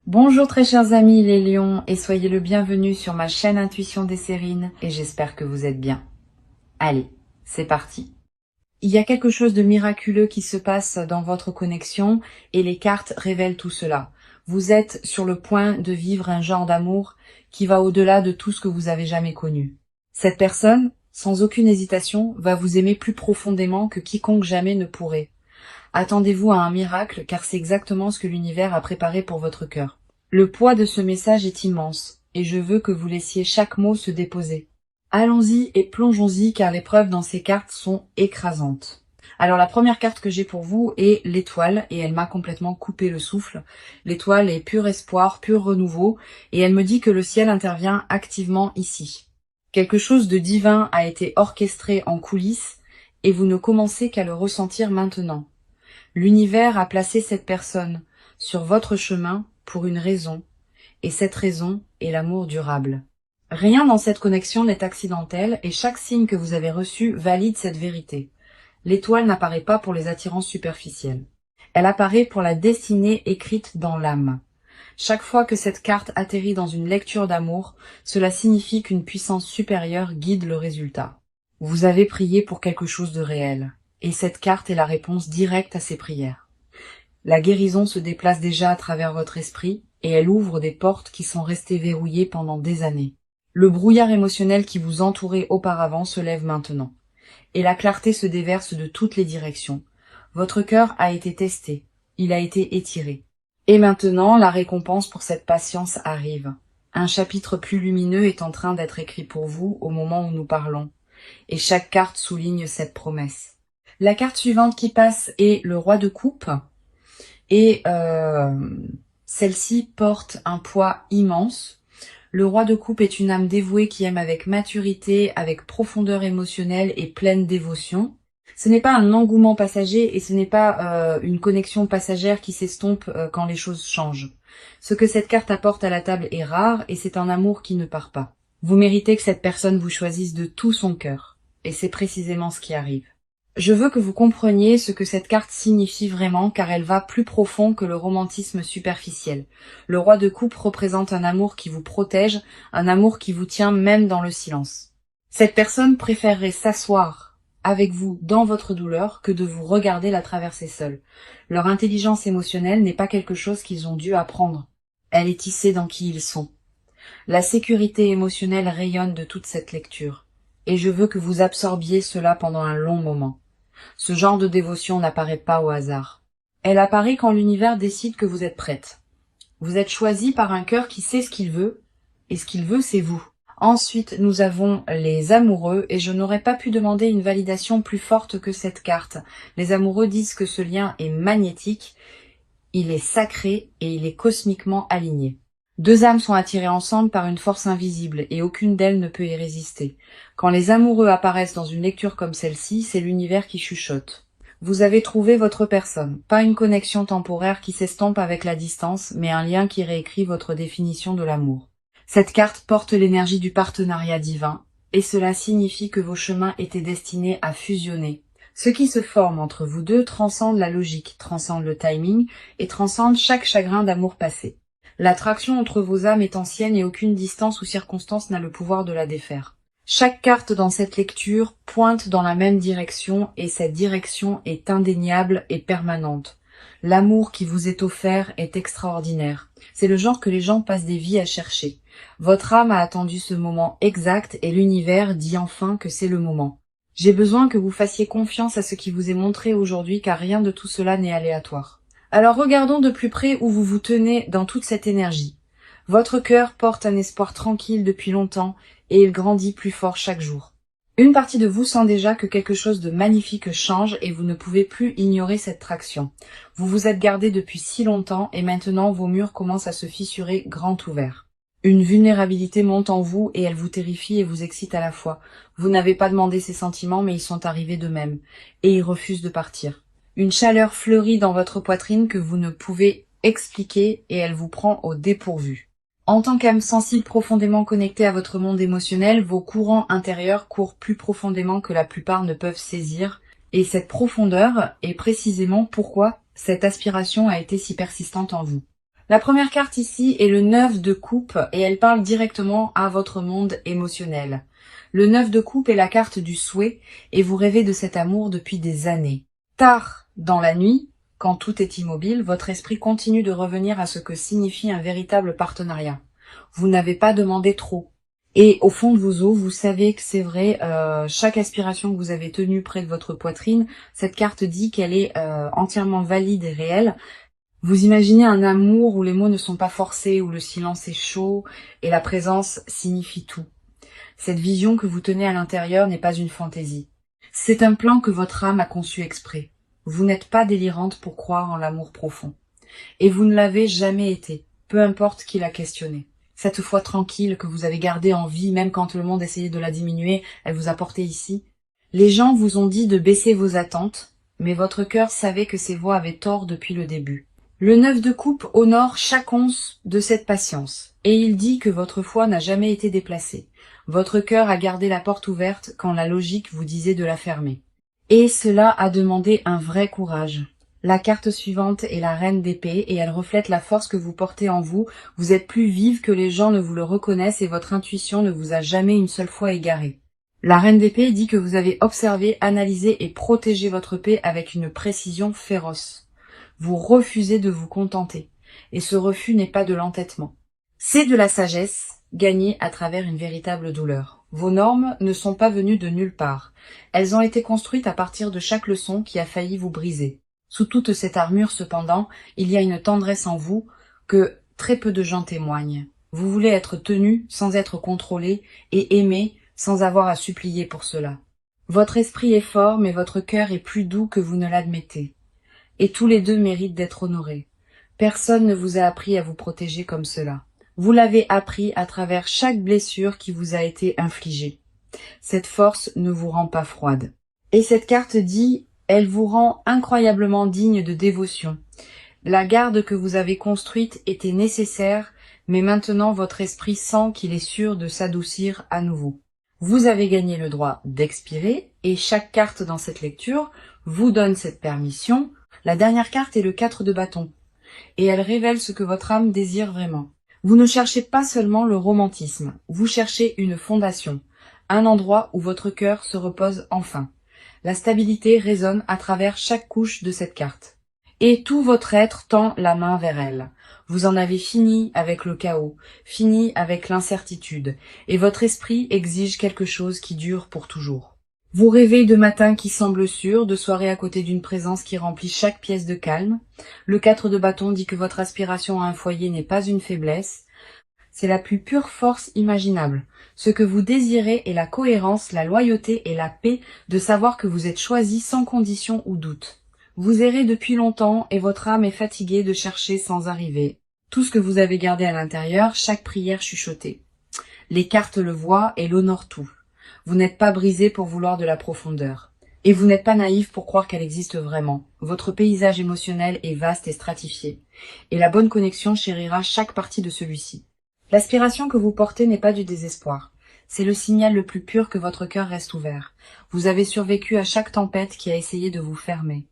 Bonjour très chers amis les lions et soyez le bienvenu sur ma chaîne Intuition des Sérines et j'espère que vous êtes bien. Allez, c'est parti. Il y a quelque chose de miraculeux qui se passe dans votre connexion et les cartes révèlent tout cela. Vous êtes sur le point de vivre un genre d'amour qui va au-delà de tout ce que vous avez jamais connu. Cette personne, sans aucune hésitation, va vous aimer plus profondément que quiconque jamais ne pourrait. Attendez-vous à un miracle car c'est exactement ce que l'univers a préparé pour votre cœur. Le poids de ce message est immense et je veux que vous laissiez chaque mot se déposer. Allons-y et plongeons-y car les preuves dans ces cartes sont écrasantes. Alors la première carte que j'ai pour vous est l'étoile et elle m'a complètement coupé le souffle. L'étoile est pur espoir, pur renouveau et elle me dit que le ciel intervient activement ici. Quelque chose de divin a été orchestré en coulisses et vous ne commencez qu'à le ressentir maintenant. L'univers a placé cette personne sur votre chemin pour une raison, et cette raison est l'amour durable. Rien dans cette connexion n'est accidentel et chaque signe que vous avez reçu valide cette vérité. L'étoile n'apparaît pas pour les attirances superficielles. Elle apparaît pour la destinée écrite dans l'âme. Chaque fois que cette carte atterrit dans une lecture d'amour, cela signifie qu'une puissance supérieure guide le résultat. Vous avez prié pour quelque chose de réel. Et cette carte est la réponse directe à ces prières. La guérison se déplace déjà à travers votre esprit et elle ouvre des portes qui sont restées verrouillées pendant des années. Le brouillard émotionnel qui vous entourait auparavant se lève maintenant. Et la clarté se déverse de toutes les directions. Votre cœur a été testé, il a été étiré. Et maintenant, la récompense pour cette patience arrive. Un chapitre plus lumineux est en train d'être écrit pour vous au moment où nous parlons. Et chaque carte souligne cette promesse. La carte suivante qui passe est le roi de coupe et celle-ci porte un poids immense. Le roi de coupe est une âme dévouée qui aime avec maturité, avec profondeur émotionnelle et pleine dévotion. Ce n'est pas un engouement passager et ce n'est pas une connexion passagère qui s'estompe quand les choses changent. Ce que cette carte apporte à la table est rare et c'est un amour qui ne part pas. Vous méritez que cette personne vous choisisse de tout son cœur et c'est précisément ce qui arrive. Je veux que vous compreniez ce que cette carte signifie vraiment car elle va plus profond que le romantisme superficiel. Le roi de coupe représente un amour qui vous protège, un amour qui vous tient même dans le silence. Cette personne préférerait s'asseoir avec vous dans votre douleur que de vous regarder la traverser seule. Leur intelligence émotionnelle n'est pas quelque chose qu'ils ont dû apprendre. Elle est tissée dans qui ils sont. La sécurité émotionnelle rayonne de toute cette lecture. Et je veux que vous absorbiez cela pendant un long moment. Ce genre de dévotion n'apparaît pas au hasard. Elle apparaît quand l'univers décide que vous êtes prête. Vous êtes choisi par un cœur qui sait ce qu'il veut, et ce qu'il veut, c'est vous. Ensuite, nous avons les amoureux, et je n'aurais pas pu demander une validation plus forte que cette carte. Les amoureux disent que ce lien est magnétique, il est sacré et il est cosmiquement aligné. Deux âmes sont attirées ensemble par une force invisible et aucune d'elles ne peut y résister. Quand les amoureux apparaissent dans une lecture comme celle-ci, c'est l'univers qui chuchote. Vous avez trouvé votre personne, pas une connexion temporaire qui s'estompe avec la distance, mais un lien qui réécrit votre définition de l'amour. Cette carte porte l'énergie du partenariat divin, et cela signifie que vos chemins étaient destinés à fusionner. Ce qui se forme entre vous deux transcende la logique, transcende le timing et transcende chaque chagrin d'amour passé. L'attraction entre vos âmes est ancienne et aucune distance ou circonstance n'a le pouvoir de la défaire. Chaque carte dans cette lecture pointe dans la même direction et cette direction est indéniable et permanente. L'amour qui vous est offert est extraordinaire. C'est le genre que les gens passent des vies à chercher. Votre âme a attendu ce moment exact et l'univers dit enfin que c'est le moment. J'ai besoin que vous fassiez confiance à ce qui vous est montré aujourd'hui car rien de tout cela n'est aléatoire. Alors regardons de plus près où vous vous tenez dans toute cette énergie. Votre cœur porte un espoir tranquille depuis longtemps et il grandit plus fort chaque jour. Une partie de vous sent déjà que quelque chose de magnifique change et vous ne pouvez plus ignorer cette traction. Vous vous êtes gardé depuis si longtemps et maintenant vos murs commencent à se fissurer grand ouverts. Une vulnérabilité monte en vous et elle vous terrifie et vous excite à la fois. Vous n'avez pas demandé ces sentiments mais ils sont arrivés d'eux-mêmes et ils refusent de partir. Une chaleur fleurit dans votre poitrine que vous ne pouvez expliquer et elle vous prend au dépourvu. En tant qu'âme sensible profondément connectée à votre monde émotionnel, vos courants intérieurs courent plus profondément que la plupart ne peuvent saisir et cette profondeur est précisément pourquoi cette aspiration a été si persistante en vous. La première carte ici est le 9 de coupe et elle parle directement à votre monde émotionnel. Le 9 de coupe est la carte du souhait et vous rêvez de cet amour depuis des années. Tard dans la nuit, quand tout est immobile, votre esprit continue de revenir à ce que signifie un véritable partenariat. Vous n'avez pas demandé trop. Et au fond de vos os, vous savez que c'est vrai, chaque aspiration que vous avez tenue près de votre poitrine, cette carte dit qu'elle est entièrement valide et réelle. Vous imaginez un amour où les mots ne sont pas forcés, où le silence est chaud et la présence signifie tout. Cette vision que vous tenez à l'intérieur n'est pas une fantaisie. C'est un plan que votre âme a conçu exprès. Vous n'êtes pas délirante pour croire en l'amour profond. Et vous ne l'avez jamais été, peu importe qui l'a questionné. Cette foi tranquille que vous avez gardée en vie, même quand le monde essayait de la diminuer, elle vous a porté ici. Les gens vous ont dit de baisser vos attentes, mais votre cœur savait que ces voix avaient tort depuis le début. Le 9 de coupe honore chaque once de cette patience, et il dit que votre foi n'a jamais été déplacée. Votre cœur a gardé la porte ouverte quand la logique vous disait de la fermer. Et cela a demandé un vrai courage. La carte suivante est la reine d'épée et elle reflète la force que vous portez en vous. Vous êtes plus vive que les gens ne vous le reconnaissent et votre intuition ne vous a jamais une seule fois égaré. La reine d'épée dit que vous avez observé, analysé et protégé votre paix avec une précision féroce. Vous refusez de vous contenter. Et ce refus n'est pas de l'entêtement. C'est de la sagesse gagnée à travers une véritable douleur. Vos normes ne sont pas venues de nulle part. Elles ont été construites à partir de chaque leçon qui a failli vous briser. Sous toute cette armure, cependant, il y a une tendresse en vous que très peu de gens témoignent. Vous voulez être tenu sans être contrôlé et aimé sans avoir à supplier pour cela. Votre esprit est fort, mais votre cœur est plus doux que vous ne l'admettez. Et tous les deux méritent d'être honorés. Personne ne vous a appris à vous protéger comme cela. Vous l'avez appris à travers chaque blessure qui vous a été infligée. Cette force ne vous rend pas froide. Et cette carte dit... Elle vous rend incroyablement digne de dévotion. La garde que vous avez construite était nécessaire, mais maintenant votre esprit sent qu'il est sûr de s'adoucir à nouveau. Vous avez gagné le droit d'expirer, et chaque carte dans cette lecture vous donne cette permission. La dernière carte est le 4 de bâton, et elle révèle ce que votre âme désire vraiment. Vous ne cherchez pas seulement le romantisme, vous cherchez une fondation, un endroit où votre cœur se repose enfin. La stabilité résonne à travers chaque couche de cette carte. Et tout votre être tend la main vers elle. Vous en avez fini avec le chaos, fini avec l'incertitude, et votre esprit exige quelque chose qui dure pour toujours. Vous rêvez de matins qui semblent sûrs, de soirées à côté d'une présence qui remplit chaque pièce de calme. Le 4 de bâton dit que votre aspiration à un foyer n'est pas une faiblesse, c'est la plus pure force imaginable. Ce que vous désirez est la cohérence, la loyauté et la paix de savoir que vous êtes choisi sans condition ou doute. Vous errez depuis longtemps et votre âme est fatiguée de chercher sans arriver. Tout ce que vous avez gardé à l'intérieur, chaque prière chuchotée. Les cartes le voient et l'honorent tout. Vous n'êtes pas brisé pour vouloir de la profondeur. Et vous n'êtes pas naïf pour croire qu'elle existe vraiment. Votre paysage émotionnel est vaste et stratifié. Et la bonne connexion chérira chaque partie de celui-ci. L'aspiration que vous portez n'est pas du désespoir. C'est le signal le plus pur que votre cœur reste ouvert. Vous avez survécu à chaque tempête qui a essayé de vous fermer.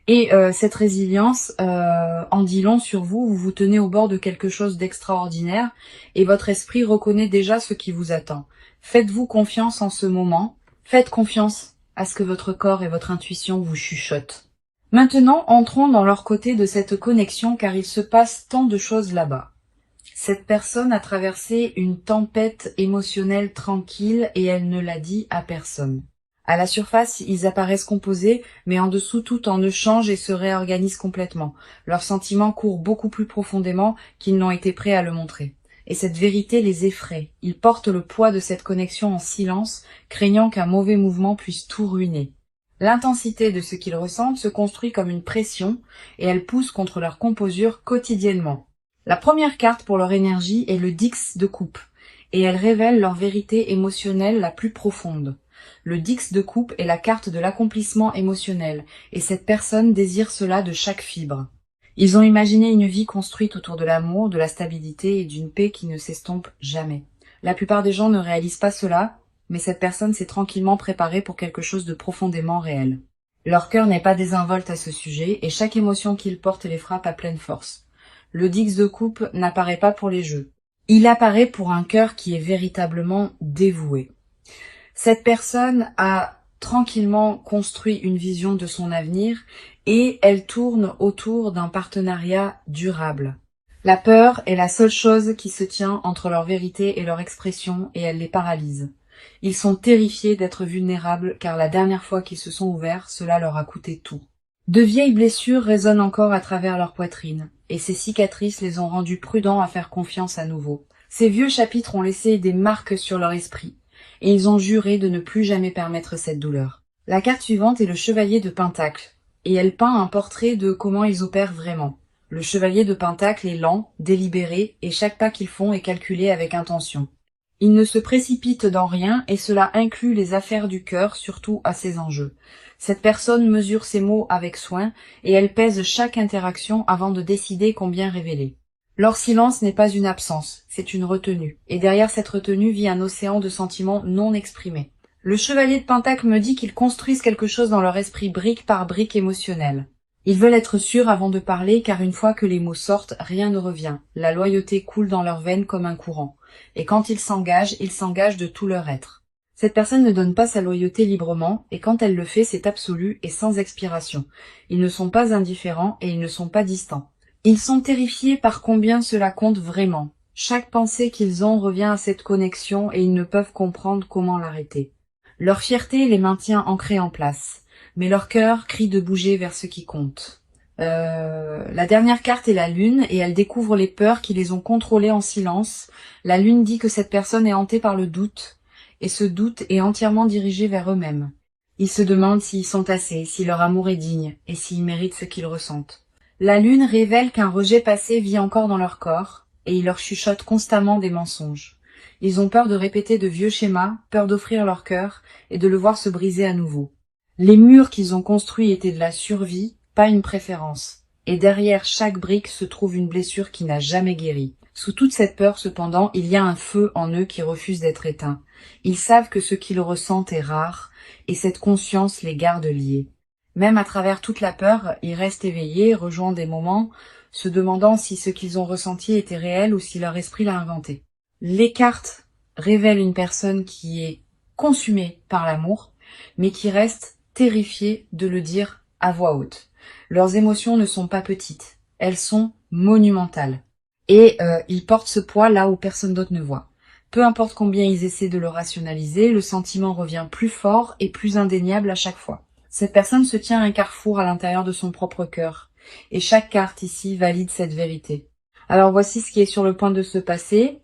Et cette résilience en dit long sur vous. Vous vous tenez au bord de quelque chose d'extraordinaire et votre esprit reconnaît déjà ce qui vous attend. Faites-vous confiance en ce moment. Faites confiance à ce que votre corps et votre intuition vous chuchotent. Maintenant, entrons dans leur côté de cette connexion car il se passe tant de choses là-bas. Cette personne a traversé une tempête émotionnelle tranquille et elle ne l'a dit à personne. À la surface, ils apparaissent composés, mais en dessous tout en eux change et se réorganise complètement. Leurs sentiments courent beaucoup plus profondément qu'ils n'ont été prêts à le montrer. Et cette vérité les effraie. Ils portent le poids de cette connexion en silence, craignant qu'un mauvais mouvement puisse tout ruiner. L'intensité de ce qu'ils ressentent se construit comme une pression et elle pousse contre leur composure quotidiennement. La première carte pour leur énergie est le 10 de coupe, et elle révèle leur vérité émotionnelle la plus profonde. Le 10 de coupe est la carte de l'accomplissement émotionnel, et cette personne désire cela de chaque fibre. Ils ont imaginé une vie construite autour de l'amour, de la stabilité et d'une paix qui ne s'estompe jamais. La plupart des gens ne réalisent pas cela, mais cette personne s'est tranquillement préparée pour quelque chose de profondément réel. Leur cœur n'est pas désinvolte à ce sujet, et chaque émotion qu'ils portent les frappe à pleine force. Le Dix de coupe n'apparaît pas pour les jeux. Il apparaît pour un cœur qui est véritablement dévoué. Cette personne a tranquillement construit une vision de son avenir et elle tourne autour d'un partenariat durable. La peur est la seule chose qui se tient entre leur vérité et leur expression et elle les paralyse. Ils sont terrifiés d'être vulnérables car la dernière fois qu'ils se sont ouverts, cela leur a coûté tout. De vieilles blessures résonnent encore à travers leur poitrine et ces cicatrices les ont rendus prudents à faire confiance à nouveau. Ces vieux chapitres ont laissé des marques sur leur esprit et ils ont juré de ne plus jamais permettre cette douleur. La carte suivante est le chevalier de Pentacle et elle peint un portrait de comment ils opèrent vraiment. Le chevalier de Pentacle est lent, délibéré, et chaque pas qu'ils font est calculé avec intention. Ils ne se précipitent dans rien, et cela inclut les affaires du cœur, surtout à ses enjeux. Cette personne mesure ses mots avec soin, et elle pèse chaque interaction avant de décider combien révéler. Leur silence n'est pas une absence, c'est une retenue, et derrière cette retenue vit un océan de sentiments non exprimés. Le chevalier de Pentacle me dit qu'ils construisent quelque chose dans leur esprit brique par brique émotionnelle. Ils veulent être sûrs avant de parler car une fois que les mots sortent, rien ne revient. La loyauté coule dans leurs veines comme un courant. Et quand ils s'engagent de tout leur être. Cette personne ne donne pas sa loyauté librement et quand elle le fait, c'est absolu et sans expiration. Ils ne sont pas indifférents et ils ne sont pas distants. Ils sont terrifiés par combien cela compte vraiment. Chaque pensée qu'ils ont revient à cette connexion et ils ne peuvent comprendre comment l'arrêter. Leur fierté les maintient ancrés en place. Mais leur cœur crie de bouger vers ce qui compte. La dernière carte est la lune et elle découvre les peurs qui les ont contrôlées en silence. La lune dit que cette personne est hantée par le doute et ce doute est entièrement dirigé vers eux-mêmes. Ils se demandent s'ils sont assez, si leur amour est digne et s'ils méritent ce qu'ils ressentent. La lune révèle qu'un rejet passé vit encore dans leur corps et il leur chuchote constamment des mensonges. Ils ont peur de répéter de vieux schémas, peur d'offrir leur cœur et de le voir se briser à nouveau. Les murs qu'ils ont construits étaient de la survie, pas une préférence. Et derrière chaque brique se trouve une blessure qui n'a jamais guéri. Sous toute cette peur, cependant, il y a un feu en eux qui refuse d'être éteint. Ils savent que ce qu'ils ressentent est rare, et cette conscience les garde liés. Même à travers toute la peur, ils restent éveillés, rejoignant des moments, se demandant si ce qu'ils ont ressenti était réel ou si leur esprit l'a inventé. Les cartes révèlent une personne qui est consumée par l'amour, mais qui reste terrifiés de le dire à voix haute. Leurs émotions ne sont pas petites, elles sont monumentales. Et ils portent ce poids là où personne d'autre ne voit. Peu importe combien ils essaient de le rationaliser, le sentiment revient plus fort et plus indéniable à chaque fois. Cette personne se tient à un carrefour à l'intérieur de son propre cœur. Et chaque carte ici valide cette vérité. Alors voici ce qui est sur le point de se passer,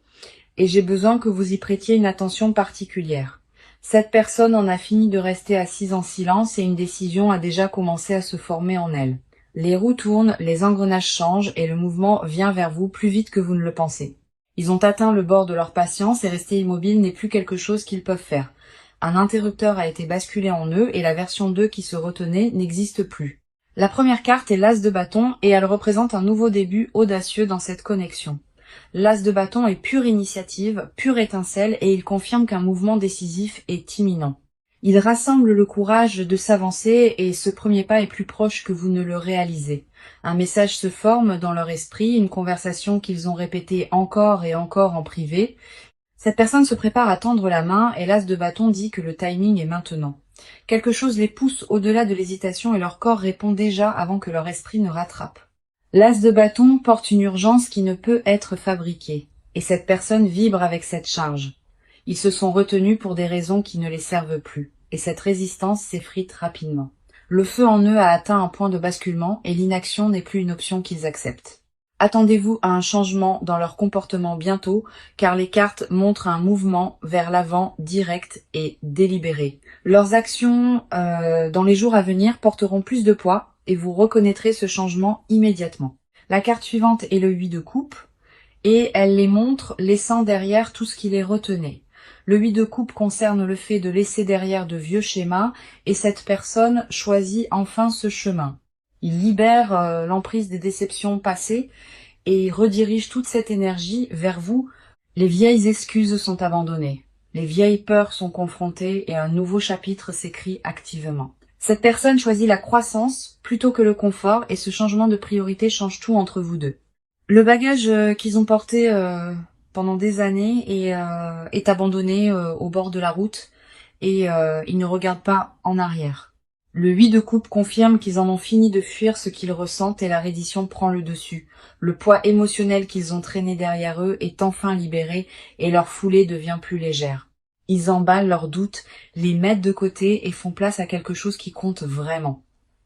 et j'ai besoin que vous y prêtiez une attention particulière. Cette personne en a fini de rester assise en silence et une décision a déjà commencé à se former en elle. Les roues tournent, les engrenages changent et le mouvement vient vers vous plus vite que vous ne le pensez. Ils ont atteint le bord de leur patience et rester immobile n'est plus quelque chose qu'ils peuvent faire. Un interrupteur a été basculé en eux et la version 2 qui se retenait n'existe plus. La première carte est l'As de bâton et elle représente un nouveau début audacieux dans cette connexion. L'As de bâton est pure initiative, pure étincelle et il confirme qu'un mouvement décisif est imminent. Il rassemble le courage de s'avancer et ce premier pas est plus proche que vous ne le réalisez. Un message se forme dans leur esprit, une conversation qu'ils ont répétée encore et encore en privé. Cette personne se prépare à tendre la main et l'As de bâton dit que le timing est maintenant. Quelque chose les pousse au-delà de l'hésitation et leur corps répond déjà avant que leur esprit ne rattrape. L'As de bâton porte une urgence qui ne peut être fabriquée, et cette personne vibre avec cette charge. Ils se sont retenus pour des raisons qui ne les servent plus, et cette résistance s'effrite rapidement. Le feu en eux a atteint un point de basculement, et l'inaction n'est plus une option qu'ils acceptent. Attendez-vous à un changement dans leur comportement bientôt, car les cartes montrent un mouvement vers l'avant direct et délibéré. Leurs actions dans les jours à venir porteront plus de poids, et vous reconnaîtrez ce changement immédiatement. La carte suivante est le 8 de coupe, et elle les montre laissant derrière tout ce qui les retenait. Le 8 de coupe concerne le fait de laisser derrière de vieux schémas, et cette personne choisit enfin ce chemin. Il libère l'emprise des déceptions passées, et redirige toute cette énergie vers vous. Les vieilles excuses sont abandonnées, les vieilles peurs sont confrontées, et un nouveau chapitre s'écrit activement. Cette personne choisit la croissance plutôt que le confort et ce changement de priorité change tout entre vous deux. Le bagage qu'ils ont porté pendant des années est abandonné au bord de la route et ils ne regardent pas en arrière. Le 8 de coupe confirme qu'ils en ont fini de fuir ce qu'ils ressentent et la reddition prend le dessus. Le poids émotionnel qu'ils ont traîné derrière eux est enfin libéré et leur foulée devient plus légère. Ils emballent leurs doutes, les mettent de côté et font place à quelque chose qui compte vraiment.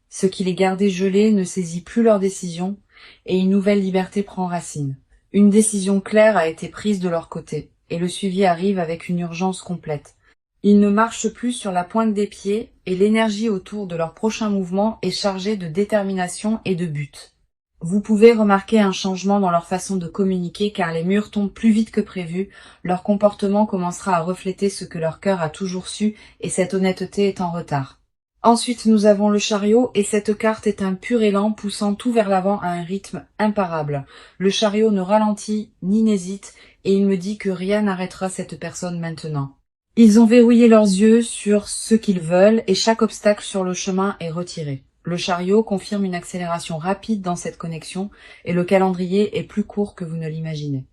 Ce qui les gardait gelés ne saisit plus leur décision et une nouvelle liberté prend racine. Une décision claire a été prise de leur côté et le suivi arrive avec une urgence complète. Ils ne marchent plus sur la pointe des pieds et l'énergie autour de leur prochain mouvement est chargée de détermination et de but. Vous pouvez remarquer un changement dans leur façon de communiquer car les murs tombent plus vite que prévu, leur comportement commencera à refléter ce que leur cœur a toujours su et cette honnêteté est en retard. Ensuite, nous avons le chariot et cette carte est un pur élan poussant tout vers l'avant à un rythme imparable. Le chariot ne ralentit ni n'hésite et il me dit que rien n'arrêtera cette personne maintenant. Ils ont verrouillé leurs yeux sur ce qu'ils veulent et chaque obstacle sur le chemin est retiré. Le chariot confirme une accélération rapide dans cette connexion et le calendrier est plus court que vous ne l'imaginez.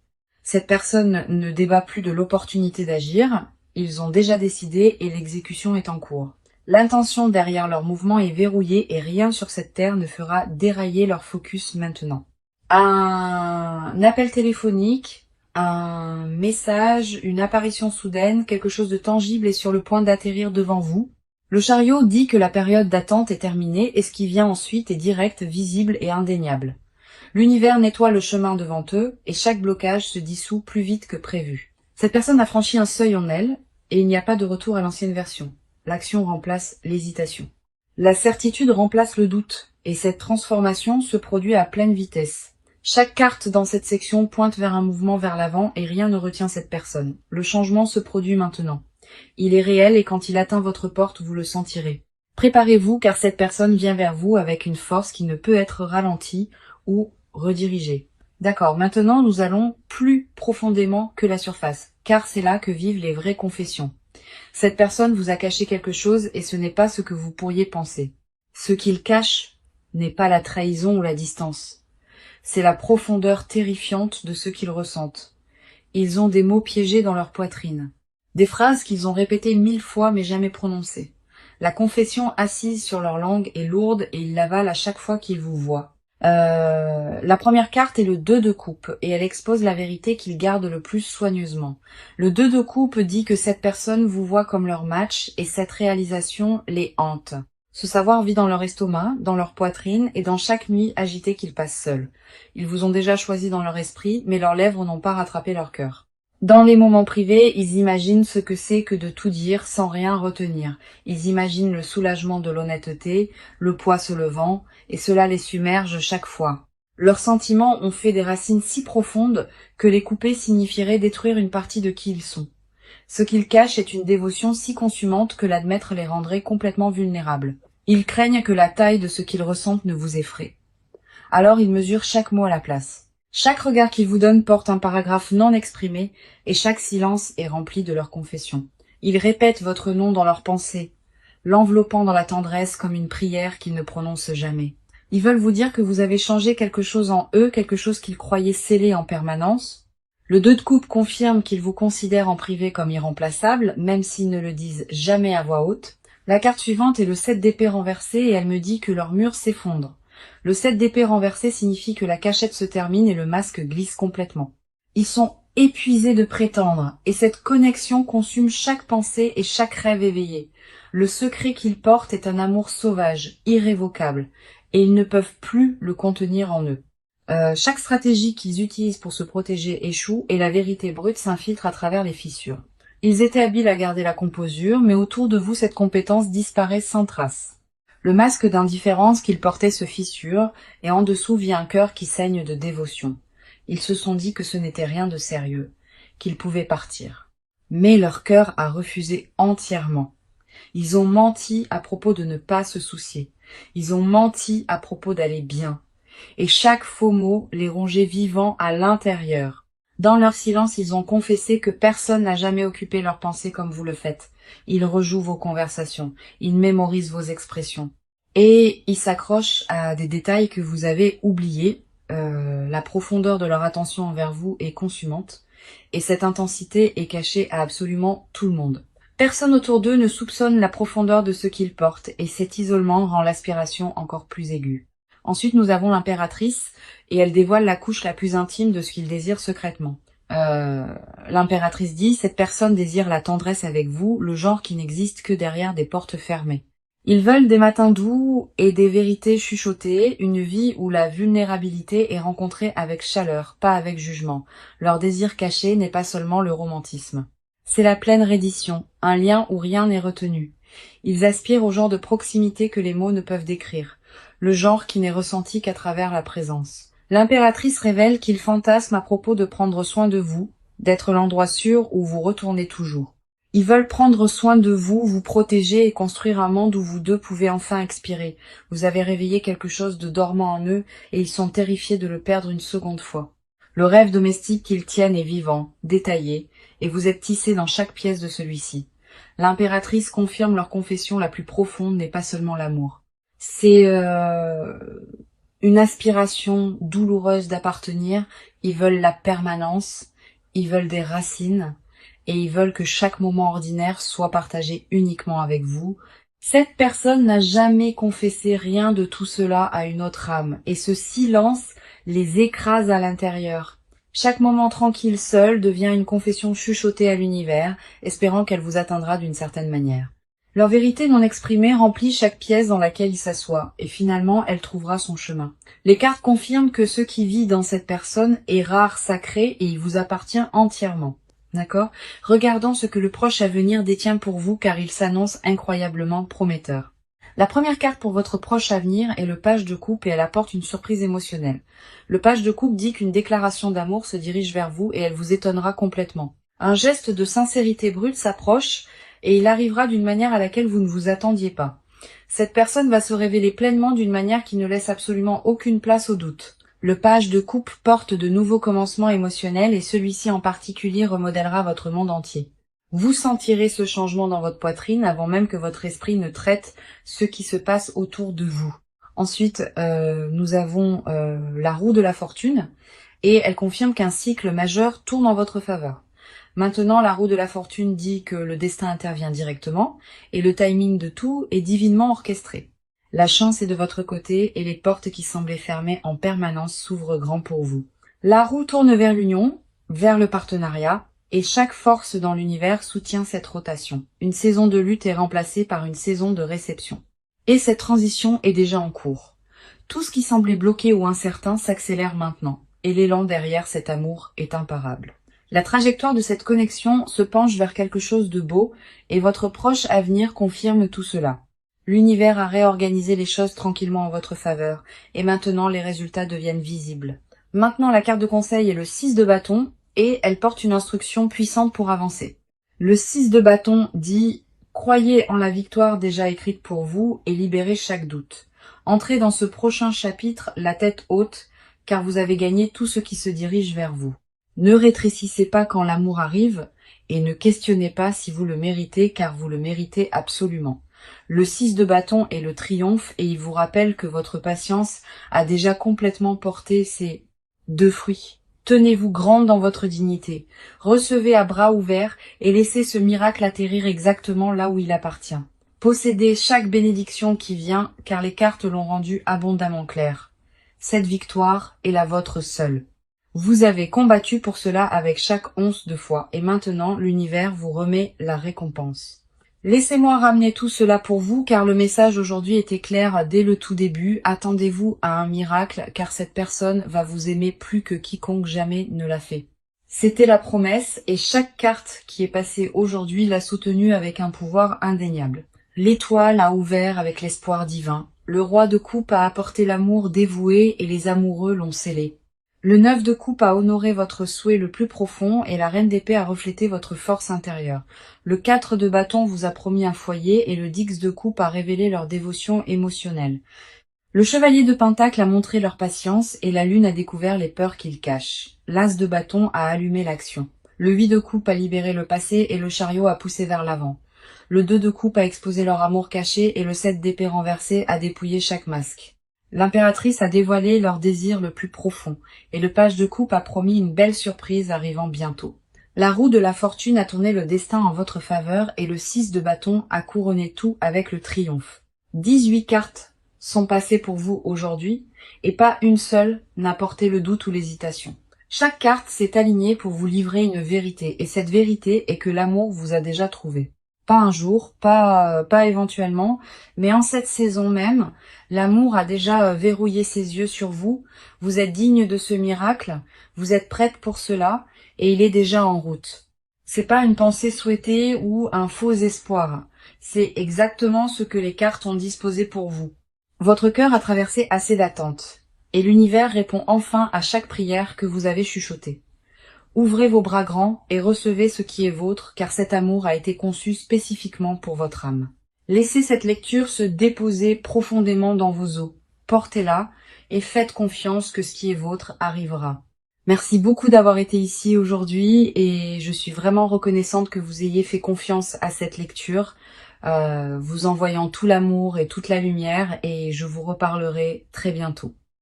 Cette personne ne débat plus de l'opportunité d'agir, ils ont déjà décidé et l'exécution est en cours. L'intention derrière leur mouvement est verrouillée et rien sur cette terre ne fera dérailler leur focus maintenant. Un appel téléphonique, un message, une apparition soudaine, quelque chose de tangible est sur le point d'atterrir devant vous. Le chariot dit que la période d'attente est terminée et ce qui vient ensuite est direct, visible et indéniable. L'univers nettoie le chemin devant eux et chaque blocage se dissout plus vite que prévu. Cette personne a franchi un seuil en elle et il n'y a pas de retour à l'ancienne version. L'action remplace l'hésitation. La certitude remplace le doute, et cette transformation se produit à pleine vitesse. Chaque carte dans cette section pointe vers un mouvement vers l'avant et rien ne retient cette personne. Le changement se produit maintenant. Il est réel et quand il atteint votre porte, vous le sentirez. Préparez-vous car cette personne vient vers vous avec une force qui ne peut être ralentie ou redirigée. D'accord, maintenant nous allons plus profondément que la surface, car c'est là que vivent les vraies confessions. Cette personne vous a caché quelque chose et ce n'est pas ce que vous pourriez penser. Ce qu'il cache n'est pas la trahison ou la distance. C'est la profondeur terrifiante de ce qu'ils ressentent. Ils ont des mots piégés dans leur poitrine. Des phrases qu'ils ont répétées 1000 fois mais jamais prononcées. La confession assise sur leur langue est lourde et ils l'avalent à chaque fois qu'ils vous voient. La première carte est le 2 de coupe et elle expose la vérité qu'ils gardent le plus soigneusement. Le 2 de coupe dit que cette personne vous voit comme leur match et cette réalisation les hante. Ce savoir vit dans leur estomac, dans leur poitrine et dans chaque nuit agitée qu'ils passent seuls. Ils vous ont déjà choisi dans leur esprit, mais leurs lèvres n'ont pas rattrapé leur cœur. Dans les moments privés, ils imaginent ce que c'est que de tout dire sans rien retenir. Ils imaginent le soulagement de l'honnêteté, le poids se levant, et cela les submerge chaque fois. Leurs sentiments ont fait des racines si profondes que les couper signifierait détruire une partie de qui ils sont. Ce qu'ils cachent est une dévotion si consumante que l'admettre les rendrait complètement vulnérables. Ils craignent que la taille de ce qu'ils ressentent ne vous effraie. Alors ils mesurent chaque mot à la place. Chaque regard qu'ils vous donnent porte un paragraphe non exprimé et chaque silence est rempli de leur confession. Ils répètent votre nom dans leurs pensées, l'enveloppant dans la tendresse comme une prière qu'ils ne prononcent jamais. Ils veulent vous dire que vous avez changé quelque chose en eux, quelque chose qu'ils croyaient scellé en permanence. Le 2 de coupe confirme qu'ils vous considèrent en privé comme irremplaçable, même s'ils ne le disent jamais à voix haute. La carte suivante est le 7 d'épée renversé et elle me dit que leur mur s'effondre. Le 7 d'épée renversé signifie que la cachette se termine et le masque glisse complètement. Ils sont épuisés de prétendre, et cette connexion consume chaque pensée et chaque rêve éveillé. Le secret qu'ils portent est un amour sauvage, irrévocable, et ils ne peuvent plus le contenir en eux. Chaque stratégie qu'ils utilisent pour se protéger échoue et la vérité brute s'infiltre à travers les fissures. Ils étaient habiles à garder la composure, mais autour de vous cette compétence disparaît sans trace. Le masque d'indifférence qu'ils portaient se fissure, et en dessous vit un cœur qui saigne de dévotion. Ils se sont dit que ce n'était rien de sérieux, qu'ils pouvaient partir. Mais leur cœur a refusé entièrement. Ils ont menti à propos de ne pas se soucier. Ils ont menti à propos d'aller bien. Et chaque faux mot les rongeait vivants à l'intérieur. Dans leur silence, ils ont confessé que personne n'a jamais occupé leurs pensées comme vous le faites. Ils rejouent vos conversations, ils mémorisent vos expressions. Et ils s'accrochent à des détails que vous avez oubliés, la profondeur de leur attention envers vous est consumante, et cette intensité est cachée à absolument tout le monde. Personne autour d'eux ne soupçonne la profondeur de ce qu'ils portent, et cet isolement rend l'aspiration encore plus aiguë. Ensuite, nous avons l'impératrice, et elle dévoile la couche la plus intime de ce qu'ils désirent secrètement. L'impératrice dit « Cette personne désire la tendresse avec vous, le genre qui n'existe que derrière des portes fermées. Ils veulent des matins doux et des vérités chuchotées, une vie où la vulnérabilité est rencontrée avec chaleur, pas avec jugement. Leur désir caché n'est pas seulement le romantisme. C'est la pleine reddition, un lien où rien n'est retenu. Ils aspirent au genre de proximité que les mots ne peuvent décrire, le genre qui n'est ressenti qu'à travers la présence. L'impératrice révèle qu'ils fantasment à propos de prendre soin de vous, d'être l'endroit sûr où vous retournez toujours. Ils veulent prendre soin de vous, vous protéger et construire un monde où vous deux pouvez enfin expirer. Vous avez réveillé quelque chose de dormant en eux et ils sont terrifiés de le perdre une seconde fois. Le rêve domestique qu'ils tiennent est vivant, détaillé, et vous êtes tissé dans chaque pièce de celui-ci. L'impératrice confirme leur confession la plus profonde n'est pas seulement l'amour. C'est une aspiration douloureuse d'appartenir, ils veulent la permanence, ils veulent des racines, et ils veulent que chaque moment ordinaire soit partagé uniquement avec vous. Cette personne n'a jamais confessé rien de tout cela à une autre âme, et ce silence les écrase à l'intérieur. Chaque moment tranquille seul devient une confession chuchotée à l'univers, espérant qu'elle vous atteindra d'une certaine manière. Leur vérité non exprimée remplit chaque pièce dans laquelle il s'assoit, et finalement elle trouvera son chemin. Les cartes confirment que ce qui vit dans cette personne est rare, sacré, et il vous appartient entièrement. D'accord ? Regardons ce que le proche à venir détient pour vous, car il s'annonce incroyablement prometteur. La première carte pour votre proche à venir est le page de coupe et elle apporte une surprise émotionnelle. Le page de coupe dit qu'une déclaration d'amour se dirige vers vous et elle vous étonnera complètement. Un geste de sincérité brute s'approche et il arrivera d'une manière à laquelle vous ne vous attendiez pas. Cette personne va se révéler pleinement d'une manière qui ne laisse absolument aucune place au doute. Le page de coupe porte de nouveaux commencements émotionnels et celui-ci en particulier remodèlera votre monde entier. Vous sentirez ce changement dans votre poitrine avant même que votre esprit ne traite ce qui se passe autour de vous. Ensuite, nous avons la roue de la fortune et elle confirme qu'un cycle majeur tourne en votre faveur. Maintenant, la roue de la fortune dit que le destin intervient directement et le timing de tout est divinement orchestré. La chance est de votre côté et les portes qui semblaient fermées en permanence s'ouvrent grand pour vous. La roue tourne vers l'union, vers le partenariat, et chaque force dans l'univers soutient cette rotation. Une saison de lutte est remplacée par une saison de réception. Et cette transition est déjà en cours. Tout ce qui semblait bloqué ou incertain s'accélère maintenant, et l'élan derrière cet amour est imparable. La trajectoire de cette connexion se penche vers quelque chose de beau, et votre proche avenir confirme tout cela. L'univers a réorganisé les choses tranquillement en votre faveur, et maintenant les résultats deviennent visibles. Maintenant la carte de conseil est le 6 de bâton, et elle porte une instruction puissante pour avancer. Le 6 de bâton dit « Croyez en la victoire déjà écrite pour vous et libérez chaque doute. Entrez dans ce prochain chapitre la tête haute, car vous avez gagné tout ce qui se dirige vers vous. Ne rétrécissez pas quand l'amour arrive, et ne questionnez pas si vous le méritez, car vous le méritez absolument. Le 6 de bâton est le triomphe, et il vous rappelle que votre patience a déjà complètement porté ses 2 fruits. Tenez-vous grande dans votre dignité, recevez à bras ouverts et laissez ce miracle atterrir exactement là où il appartient. Possédez chaque bénédiction qui vient, car les cartes l'ont rendu abondamment clair. Cette victoire est la vôtre seule. Vous avez combattu pour cela avec chaque once de foi, et maintenant l'univers vous remet la récompense. Laissez-moi ramener tout cela pour vous, car le message aujourd'hui était clair dès le tout début. Attendez-vous à un miracle, car cette personne va vous aimer plus que quiconque jamais ne l'a fait. C'était la promesse, et chaque carte qui est passée aujourd'hui l'a soutenue avec un pouvoir indéniable. L'étoile a ouvert avec l'espoir divin. Le roi de coupe a apporté l'amour dévoué, et les amoureux l'ont scellé. Le 9 de coupe a honoré votre souhait le plus profond et la reine d'épée a reflété votre force intérieure. Le 4 de bâton vous a promis un foyer et le 10 de coupe a révélé leur dévotion émotionnelle. Le chevalier de pentacle a montré leur patience et la lune a découvert les peurs qu'ils cachent. L'as de bâton a allumé l'action. Le 8 de coupe a libéré le passé et le chariot a poussé vers l'avant. Le 2 de coupe a exposé leur amour caché et le 7 d'épée renversé a dépouillé chaque masque. L'impératrice a dévoilé leur désir le plus profond, et le page de coupe a promis une belle surprise arrivant bientôt. La roue de la fortune a tourné le destin en votre faveur et le 6 de bâton a couronné tout avec le triomphe. 18 cartes sont passées pour vous aujourd'hui, et pas une seule n'a porté le doute ou l'hésitation. Chaque carte s'est alignée pour vous livrer une vérité, et cette vérité est que l'amour vous a déjà trouvé. Pas un jour, pas éventuellement, mais en cette saison même, l'amour a déjà verrouillé ses yeux sur vous, vous êtes digne de ce miracle, vous êtes prête pour cela, et il est déjà en route. C'est pas une pensée souhaitée ou un faux espoir, c'est exactement ce que les cartes ont disposé pour vous. Votre cœur a traversé assez d'attentes, et l'univers répond enfin à chaque prière que vous avez chuchotée. Ouvrez vos bras grands et recevez ce qui est vôtre, car cet amour a été conçu spécifiquement pour votre âme. Laissez cette lecture se déposer profondément dans vos os. Portez-la et faites confiance que ce qui est vôtre arrivera. Merci beaucoup d'avoir été ici aujourd'hui et je suis vraiment reconnaissante que vous ayez fait confiance à cette lecture, vous envoyant tout l'amour et toute la lumière et je vous reparlerai très bientôt.